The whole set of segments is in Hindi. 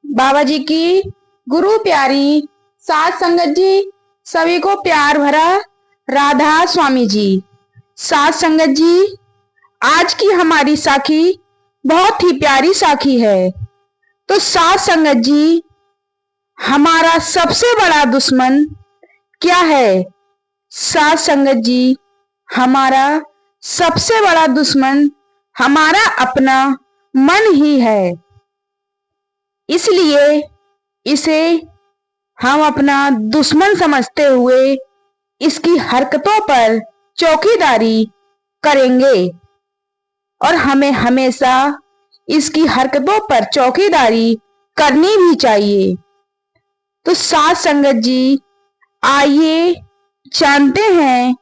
बाबा जी की गुरु प्यारी साध संगत जी, सभी को प्यार भरा राधा स्वामी जी। साध संगत जी, आज की हमारी साखी बहुत ही प्यारी साखी है। तो साध संगत जी, हमारा सबसे बड़ा दुश्मन क्या है? साध संगत जी, हमारा सबसे बड़ा दुश्मन हमारा अपना मन ही है। इसलिए इसे हम अपना दुश्मन समझते हुए इसकी हरकतों पर चौकीदारी करेंगे और हमें हमेशा इसकी हरकतों पर चौकीदारी करनी भी चाहिए। तो साध संगत जी, आइए जानते हैं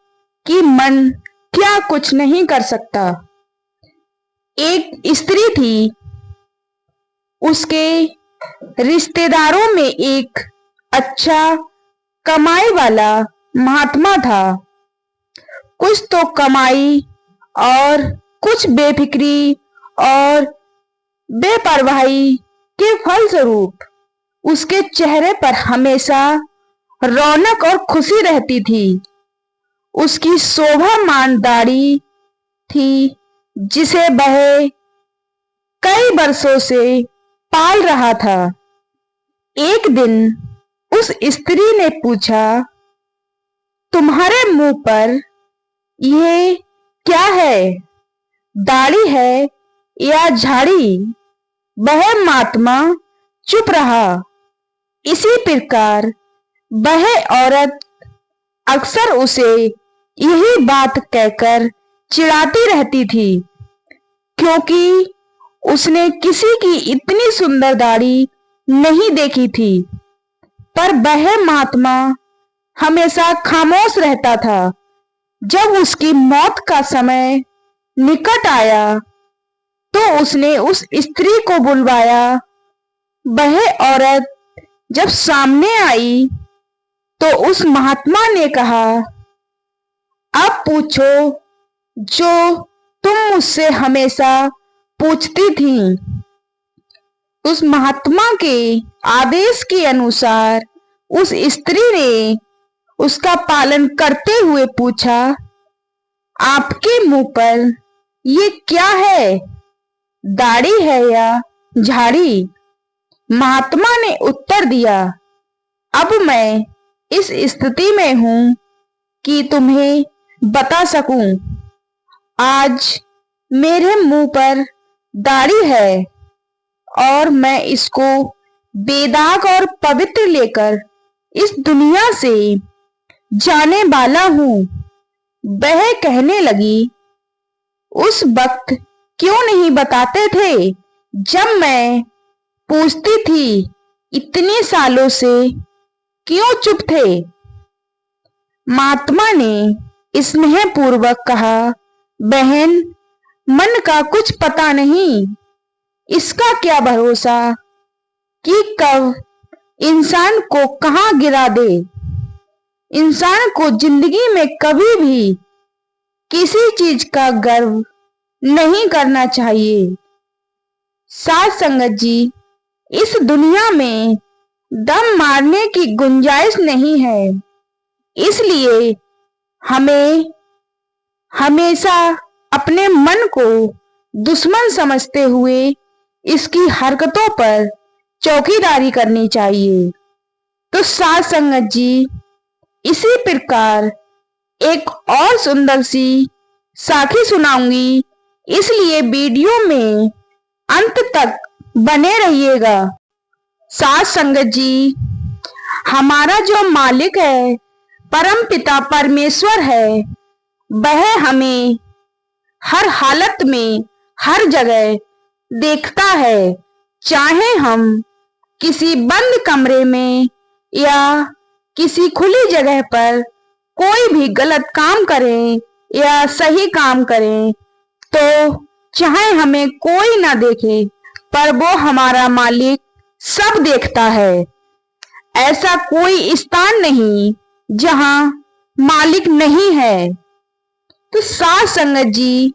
कि मन क्या कुछ नहीं कर सकता। एक स्त्री थी, उसके रिश्तेदारों में एक अच्छा कमाई वाला महात्मा था। कुछ तो कमाई और कुछ बेफिक्री और बेपरवाही के फलस्वरूप उसके चेहरे पर हमेशा रौनक और खुशी रहती थी। उसकी शोभामान दाढ़ी थी, जिसे वह कई वर्षों से पाल रहा था। एक दिन उस स्त्री ने पूछा, तुम्हारे मुंह पर यह क्या है? दाढ़ी है या झाड़ी? वह महात्मा चुप रहा। इसी प्रकार वह औरत अक्सर उसे यही बात कहकर चिढ़ाती रहती थी, क्योंकि उसने किसी की इतनी सुंदर दाढ़ी नहीं देखी थी। पर वह महात्मा हमेशा खामोश रहता था। जब उसकी मौत का समय निकट आया तो उसने उस स्त्री को बुलवाया। वह औरत जब सामने आई तो उस महात्मा ने कहा, अब पूछो जो तुम मुझसे हमेशा पूछती थी। उस महात्मा के आदेश के अनुसार उस स्त्री ने उसका पालन करते हुए पूछा, आपके मुंह पर ये क्या है? दाढ़ी है या झाड़ी? महात्मा ने उत्तर दिया, अब मैं इस स्थिति में हूं कि तुम्हें बता सकूं। आज मेरे मुंह पर दाढ़ी है और मैं इसको बेदाग और पवित्र लेकर इस दुनिया से जाने वाला हूं। वह कहने लगी, उस वक्त क्यों नहीं बताते थे जब मैं पूछती थी? इतने सालों से क्यों चुप थे? महात्मा ने स्नेहपूर्वक कहा, बहन, मन का कुछ पता नहीं। इसका क्या भरोसा कि कब इंसान को कहां गिरा दे। इंसान को जिंदगी में कभी भी किसी चीज का गर्व नहीं करना चाहिए। साध संगत जी, इस दुनिया में दम मारने की गुंजाइश नहीं है। इसलिए हमें हमेशा अपने मन को दुश्मन समझते हुए इसकी हरकतों पर चौकीदारी करनी चाहिए। तो साध संगत जी, इसी प्रकार एक और सुंदर सी साखी सुनाऊंगी, इसलिए वीडियो में अंत तक बने रहिएगा। साध संगत जी, हमारा जो मालिक है, परम पिता परमेश्वर है, वह हमें हर हालत में हर जगह देखता है। चाहे हम किसी बंद कमरे में या किसी खुली जगह पर कोई भी गलत काम करें या सही काम करें, तो चाहे हमें कोई ना देखे, पर वो हमारा मालिक सब देखता है। ऐसा कोई स्थान नहीं जहां मालिक नहीं है। तो साध संगत जी,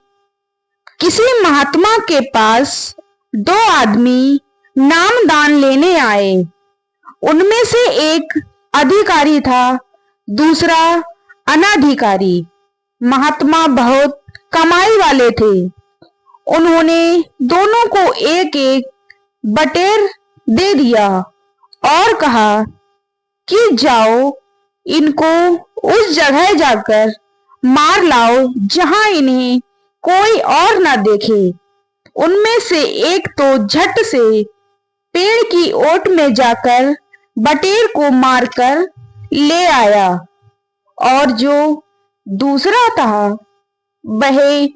किसी महात्मा के पास दो आदमी नामदान लेने आए। उनमें से एक अधिकारी था, दूसरा अनाधिकारी। महात्मा बहुत कमाई वाले थे। उन्होंने दोनों को एक एक बटेर दे दिया और कहा कि जाओ, इनको उस जगह जाकर मार लाओ जहां इन्हें कोई और न देखे। उनमें से एक तो झट से पेड़ की ओट में जाकर बटेर को मारकर ले आया और जो दूसरा था वह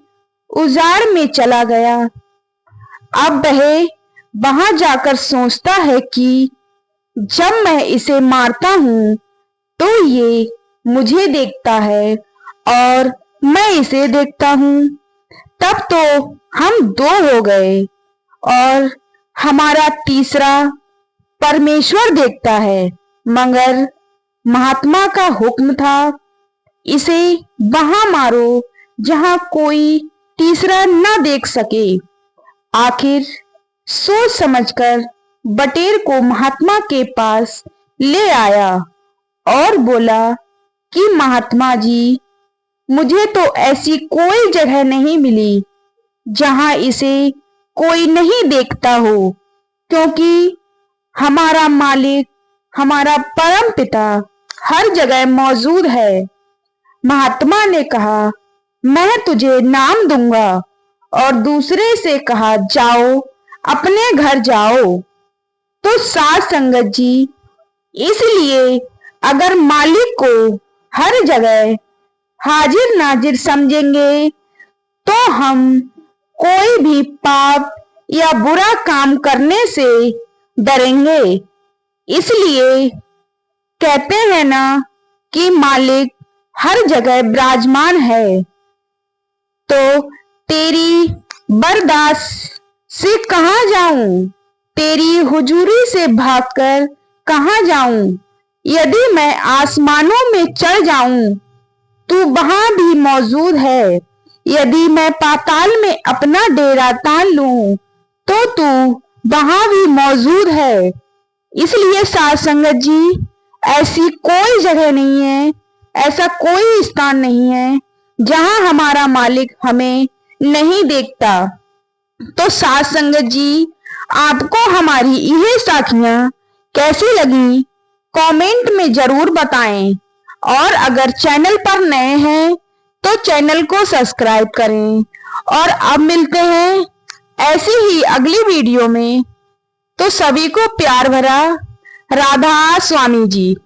उजाड़ में चला गया। अब वह वहां जाकर सोचता है कि जब मैं इसे मारता हूं तो ये मुझे देखता है और मैं इसे देखता हूं, तब तो हम दो हो गए और हमारा तीसरा परमेश्वर देखता है। मगर महात्मा का हुक्म था, इसे वहां मारो जहां कोई तीसरा न देख सके। आखिर सोच समझकर बटेर को महात्मा के पास ले आया और बोला कि महात्मा जी, मुझे तो ऐसी कोई जगह नहीं मिली जहां इसे कोई नहीं देखता हो, क्योंकि हमारा मालिक, हमारा परम पिता हर जगह मौजूद है। महात्मा ने कहा, मैं तुझे नाम दूंगा, और दूसरे से कहा, जाओ, अपने घर जाओ। तो साध संगत जी, इसलिए अगर मालिक को हर जगह हाजिर नाजिर समझेंगे तो हम कोई भी पाप या बुरा काम करने से डरेंगे। इसलिए कहते हैं ना कि मालिक हर जगह विराजमान है। तो तेरी बर्दाश्त से कहां जाऊं, तेरी हुजूरी से भागकर कहां जाऊं। यदि मैं आसमानों में चढ़ जाऊं, तू वहां भी मौजूद है। यदि मैं पाताल में अपना डेरा तान लूं, तो तू वहां भी मौजूद है। इसलिए साध संगत जी, ऐसी कोई जगह नहीं है, ऐसा कोई स्थान नहीं है जहां हमारा मालिक हमें नहीं देखता। तो साध संगत जी, आपको हमारी यह साखियां कैसी लगी, कमेंट में जरूर बताएं। और अगर चैनल पर नए हैं तो चैनल को सब्सक्राइब करें। और अब मिलते हैं ऐसी ही अगली वीडियो में। तो सभी को प्यार भरा राधा स्वामी जी।